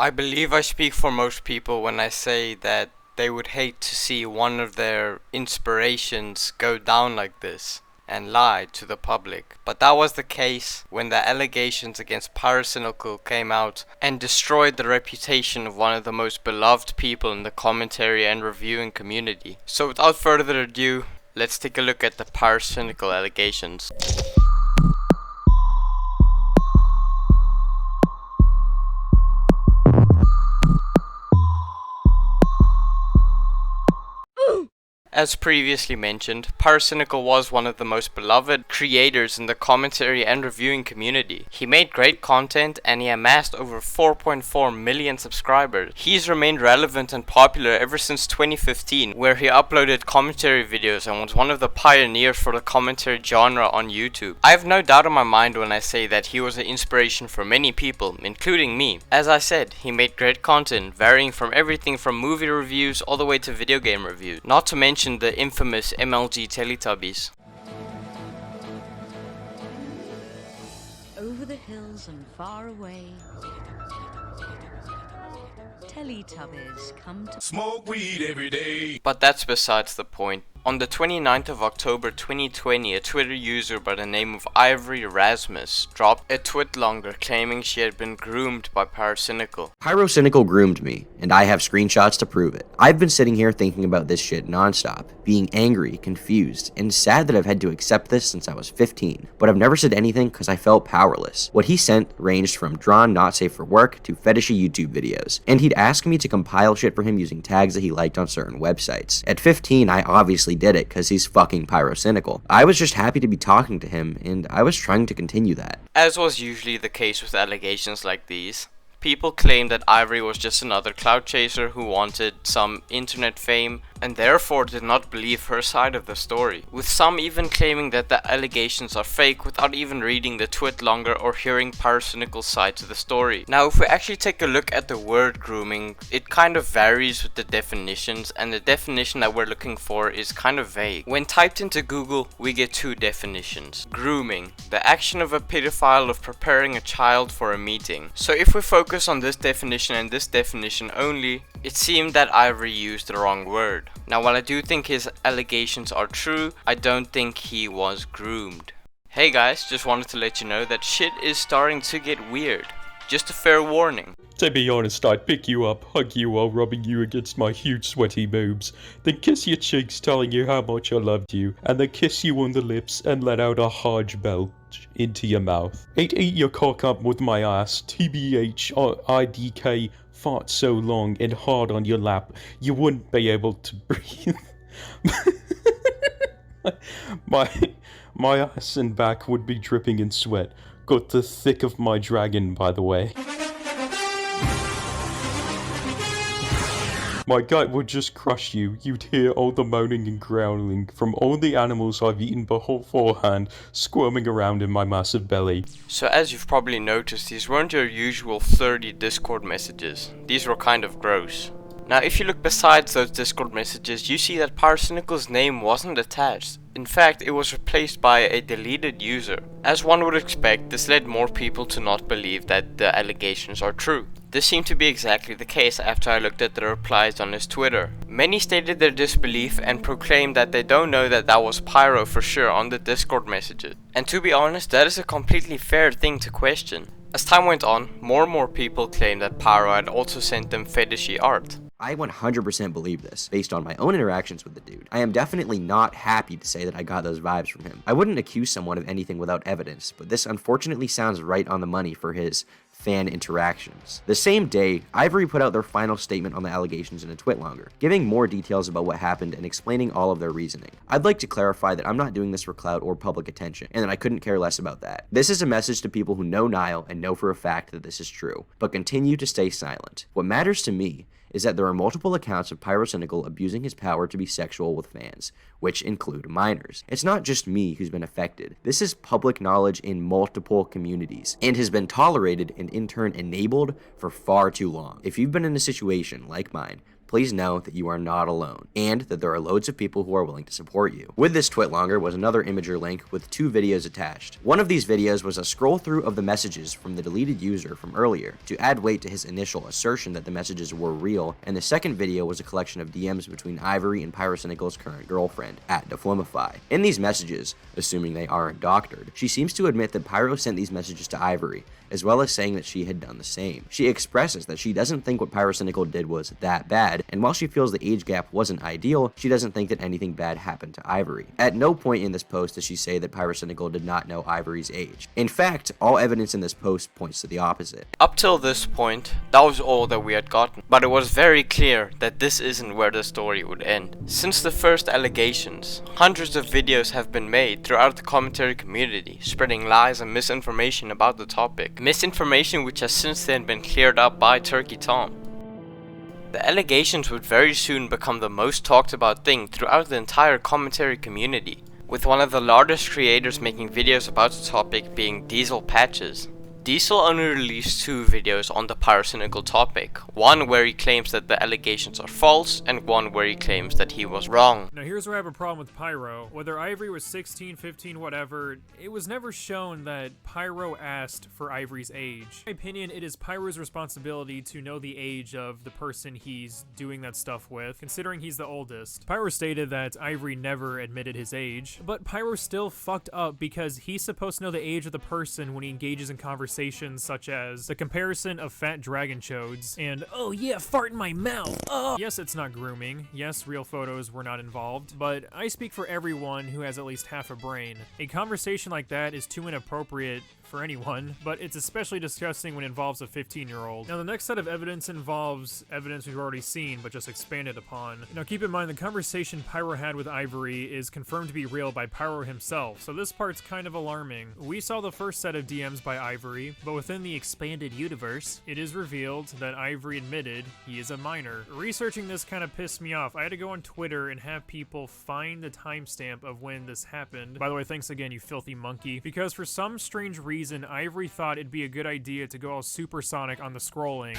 I believe I speak for most people when I say that they would hate to see one of their inspirations go down like this and lie to the public. But that was the case when the allegations against Pyrocynical came out and destroyed the reputation of one of the most beloved people in the commentary and reviewing community. So without further ado, let's take a look at the Pyrocynical allegations. As previously mentioned, Pyrocynical was one of the most beloved creators in the commentary and reviewing community. He made great content and he amassed over 4.4 million subscribers. He's remained relevant and popular ever since 2015, where he uploaded commentary videos and was one of the pioneers for the commentary genre on YouTube. I have no doubt in my mind when I say that he was an inspiration for many people, including me. As I said, he made great content, varying from everything from movie reviews all the way to video game reviews, not to mention the infamous MLG Teletubbies. Over the hills and far away, Teletubbies come to smoke weed every day. But that's besides the point. On the 29th of October 2020, a Twitter user by the name of Ivory Rasmus dropped a tweet longer claiming she had been groomed by Pyrocynical. Pyrocynical groomed me, and I have screenshots to prove it. I've been sitting here thinking about this shit nonstop, being angry, confused, and sad that I've had to accept this since I was 15, but I've never said anything because I felt powerless. What he sent ranged from drawn not safe for work to fetishy YouTube videos, and he'd ask me to compile shit for him using tags that he liked on certain websites. At 15, I obviously did it because he's fucking Pyrocynical. I was just happy to be talking to him, and I was trying to continue that. As was usually the case with allegations like these, people claimed that Ivory was just another clout chaser who wanted some internet fame and therefore did not believe her side of the story, with some even claiming that the allegations are fake without even reading the tweet longer or hearing Pyrocynical's side to the story. Now, if we actually take a look at the word grooming, it kind of varies with the definitions, and the definition that we're looking for is kind of vague. When typed into Google, we get two definitions. Grooming, the action of a pedophile of preparing a child for a meeting. So if we focus on this definition and this definition only, it seemed that Ivory used the wrong word. Now, while I do think his allegations are true, I don't think he was groomed. Hey guys, just wanted to let you know that shit is starting to get weird. Just a fair warning. To be honest, I'd pick you up, hug you while rubbing you against my huge sweaty boobs, then kiss your cheeks telling you how much I loved you, and then kiss you on the lips and let out a hard belch into your mouth. I'd eat your cock up with my ass, TBH, IDK, fart so long and hard on your lap, you wouldn't be able to breathe. my ass and back would be dripping in sweat. Got the thick of my dragon, by the way. My gut would just crush you. You'd hear all the moaning and growling from all the animals I've eaten beforehand squirming around in my massive belly. So as you've probably noticed, these weren't your usual 30 Discord messages. These were kind of gross. Now, if you look besides those Discord messages, you see that Pyrocynical's name wasn't attached. In fact, it was replaced by a deleted user. As one would expect, this led more people to not believe that the allegations are true. This seemed to be exactly the case after I looked at the replies on his Twitter. Many stated their disbelief and proclaimed that they don't know that that was Pyro for sure on the Discord messages. And to be honest, that is a completely fair thing to question. As time went on, more and more people claimed that Pyro had also sent them fetishy art. I 100% believe this, based on my own interactions with the dude. I am definitely not happy to say that I got those vibes from him. I wouldn't accuse someone of anything without evidence, but this unfortunately sounds right on the money for his fan interactions. The same day, Ivory put out their final statement on the allegations in a tweet longer, giving more details about what happened and explaining all of their reasoning. I'd like to clarify that I'm not doing this for clout or public attention, and that I couldn't care less about that. This is a message to people who know Niall and know for a fact that this is true, but continue to stay silent. What matters to me is that there are multiple accounts of Pyrocynical abusing his power to be sexual with fans, which include minors. It's not just me who's been affected. This is public knowledge in multiple communities, and has been tolerated and in turn enabled for far too long. If you've been in a situation like mine, please know that you are not alone, and that there are loads of people who are willing to support you. With this twit longer was another Imager link with 2 videos attached. One of these videos was a scroll through of the messages from the deleted user from earlier to add weight to his initial assertion that the messages were real, and the second video was a collection of DMs between Ivory and Pyrocynical's current girlfriend, @Deflimify. In these messages, assuming they aren't doctored, she seems to admit that Pyro sent these messages to Ivory, as well as saying that she had done the same. She expresses that she doesn't think what Pyrocynical did was that bad, and while she feels the age gap wasn't ideal, she doesn't think that anything bad happened to Ivory. At no point in this post does she say that Pyrocynical did not know Ivory's age. In fact, all evidence in this post points to the opposite. Up till this point, that was all that we had gotten, but it was very clear that this isn't where the story would end. Since the first allegations, hundreds of videos have been made throughout the commentary community, spreading lies and misinformation about the topic. Misinformation which has since then been cleared up by Turkey Tom. The allegations would very soon become the most talked about thing throughout the entire commentary community, with one of the largest creators making videos about the topic being Diesel Patches. Diesel only released 2 videos on the Pyrocynical topic, one where he claims that the allegations are false, and one where he claims that he was wrong. Now here's where I have a problem with Pyro. Whether Ivory was 16, 15, whatever, it was never shown that Pyro asked for Ivory's age. In my opinion, it is Pyro's responsibility to know the age of the person he's doing that stuff with, considering he's the oldest. Pyro stated that Ivory never admitted his age, but Pyro still fucked up because he's supposed to know the age of the person when he engages in conversations such as the comparison of fat dragon chodes and, oh yeah, fart in my mouth, oh! Yes, it's not grooming. Yes, real photos were not involved, but I speak for everyone who has at least half a brain. A conversation like that is too inappropriate for anyone, but it's especially disgusting when it involves a 15-year-old. Now, the next set of evidence involves evidence we've already seen, but just expanded upon. Now, keep in mind, the conversation Pyro had with Ivory is confirmed to be real by Pyro himself, so this part's kind of alarming. We saw the first set of DMs by Ivory, but within the expanded universe, it is revealed that Ivory admitted he is a minor. Researching this kind of pissed me off. I had to go on Twitter and have people find the timestamp of when this happened. By the way, thanks again, you filthy monkey, because for some strange reason, Ivory thought it'd be a good idea to go all supersonic on the scrolling.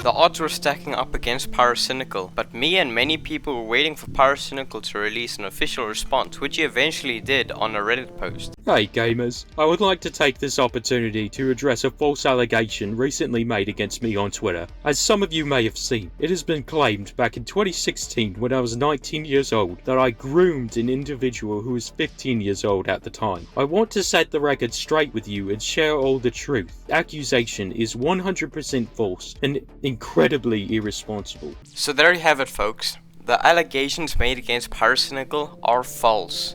The odds were stacking up against Pyrocynical, but me and many people were waiting for Pyrocynical to release an official response, which he eventually did on a Reddit post. Hey gamers, I would like to take this opportunity to address a false allegation recently made against me on Twitter. As some of you may have seen, it has been claimed back in 2016 when I was 19 years old that I groomed an individual who was 15 years old at the time. I want to set the record straight with you and share all the truth. The accusation is 100% false and incredibly irresponsible. So there you have it, folks. The allegations made against Pyrocynical are false.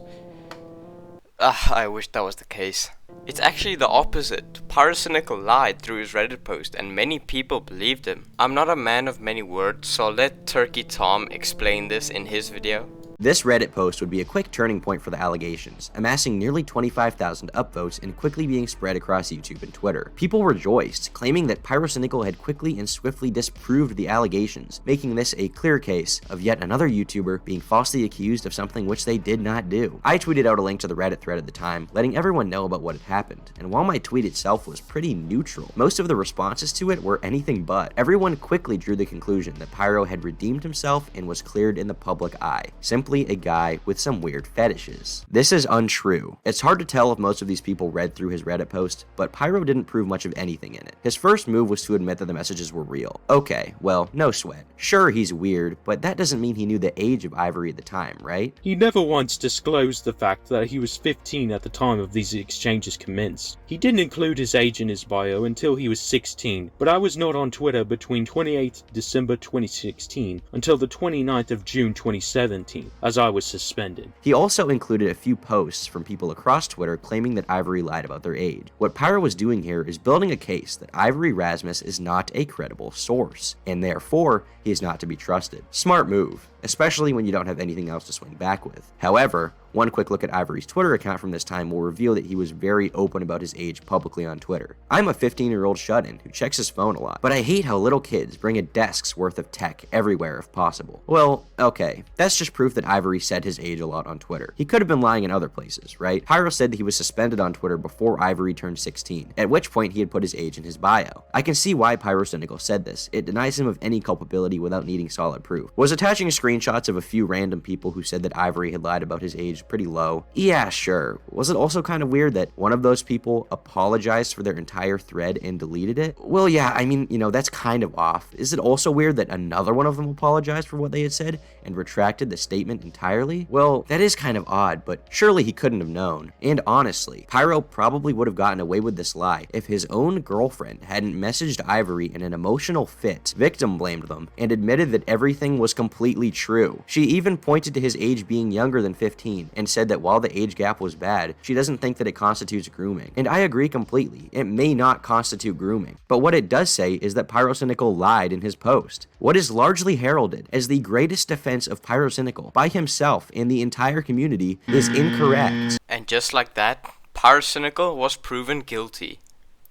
I wish that was the case. It's actually the opposite. Pyrocynical lied through his Reddit post and many people believed him. I'm not a man of many words, so I'll let Turkey Tom explain this in his video. This Reddit post would be a quick turning point for the allegations, amassing nearly 25,000 upvotes and quickly being spread across YouTube and Twitter. People rejoiced, claiming that Pyrocynical had quickly and swiftly disproved the allegations, making this a clear case of yet another YouTuber being falsely accused of something which they did not do. I tweeted out a link to the Reddit thread at the time, letting everyone know about what had happened, and while my tweet itself was pretty neutral, most of the responses to it were anything but. Everyone quickly drew the conclusion that Pyro had redeemed himself and was cleared in the public eye. Simply a guy with some weird fetishes. This is untrue. It's hard to tell if most of these people read through his Reddit post, but Pyro didn't prove much of anything in it. His first move was to admit that the messages were real. Okay, well, no sweat. Sure, he's weird, but that doesn't mean he knew the age of Ivory at the time, right? He never once disclosed the fact that he was 15 at the time of these exchanges commenced. He didn't include his age in his bio until he was 16, but I was not on Twitter between 28th December 2016 until the 29th of June 2017. As I was suspended. He also included a few posts from people across Twitter claiming that Ivory lied about their age. What Pyro was doing here is building a case that Ivory Rasmus is not a credible source, and therefore, he is not to be trusted. Smart move. especially when you don't have anything else to swing back with. However, one quick look at Ivory's Twitter account from this time will reveal that he was very open about his age publicly on Twitter. I'm a 15-year-old shut-in who checks his phone a lot, but I hate how little kids bring a desk's worth of tech everywhere if possible. Well, okay, that's just proof that Ivory said his age a lot on Twitter. He could have been lying in other places, right? Pyro said that he was suspended on Twitter before Ivory turned 16, at which point he had put his age in his bio. I can see why Pyrocynical said this. It denies him of any culpability without needing solid proof. Was attaching screenshots of a few random people who said that Ivory had lied about his age pretty low? Yeah, sure. Was it also kind of weird that one of those people apologized for their entire thread and deleted it? Well, yeah, I mean, that's kind of off. Is it also weird that another one of them apologized for what they had said and retracted the statement entirely? Well, that is kind of odd, but surely he couldn't have known. And honestly, Pyro probably would have gotten away with this lie if his own girlfriend hadn't messaged Ivory in an emotional fit, victim blamed them, and admitted that everything was completely true. She even pointed to his age being younger than 15 and said that while the age gap was bad, she doesn't think that it constitutes grooming. And I agree completely. It may not constitute grooming. But what it does say is that Pyrocynical lied in his post. What is largely heralded as the greatest defense of Pyrocynical by himself and the entire community is incorrect. And just like that, Pyrocynical was proven guilty.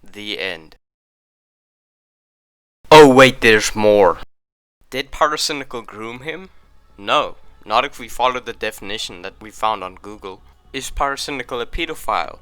The end. Oh wait, there's more. Did Pyrocynical groom him? No, not if we follow the definition that we found on Google. Is Pyrocynical a pedophile?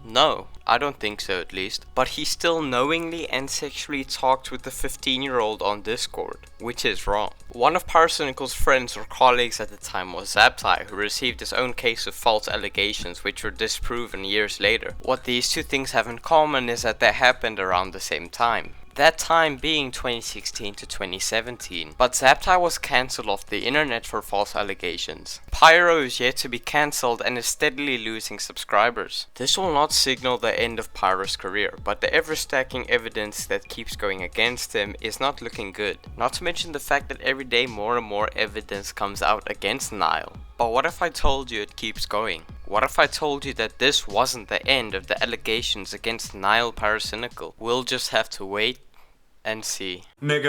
No, I don't think so at least. But he still knowingly and sexually talked with the 15-year-old on Discord, which is wrong. One of Pyrocynical's friends or colleagues at the time was Zaptai, who received his own case of false allegations which were disproven years later. What these two things have in common is that they happened around the same time. That time being 2016 to 2017, but Zaptai was cancelled off the internet for false allegations. Pyro is yet to be cancelled and is steadily losing subscribers. This will not signal the end of Pyro's career, but the ever-stacking evidence that keeps going against him is not looking good. Not to mention the fact that every day more and more evidence comes out against Nile. But what if I told you it keeps going? What if I told you that this wasn't the end of the allegations against Nile Pyrocynical? We'll just have to wait and see. Nigga.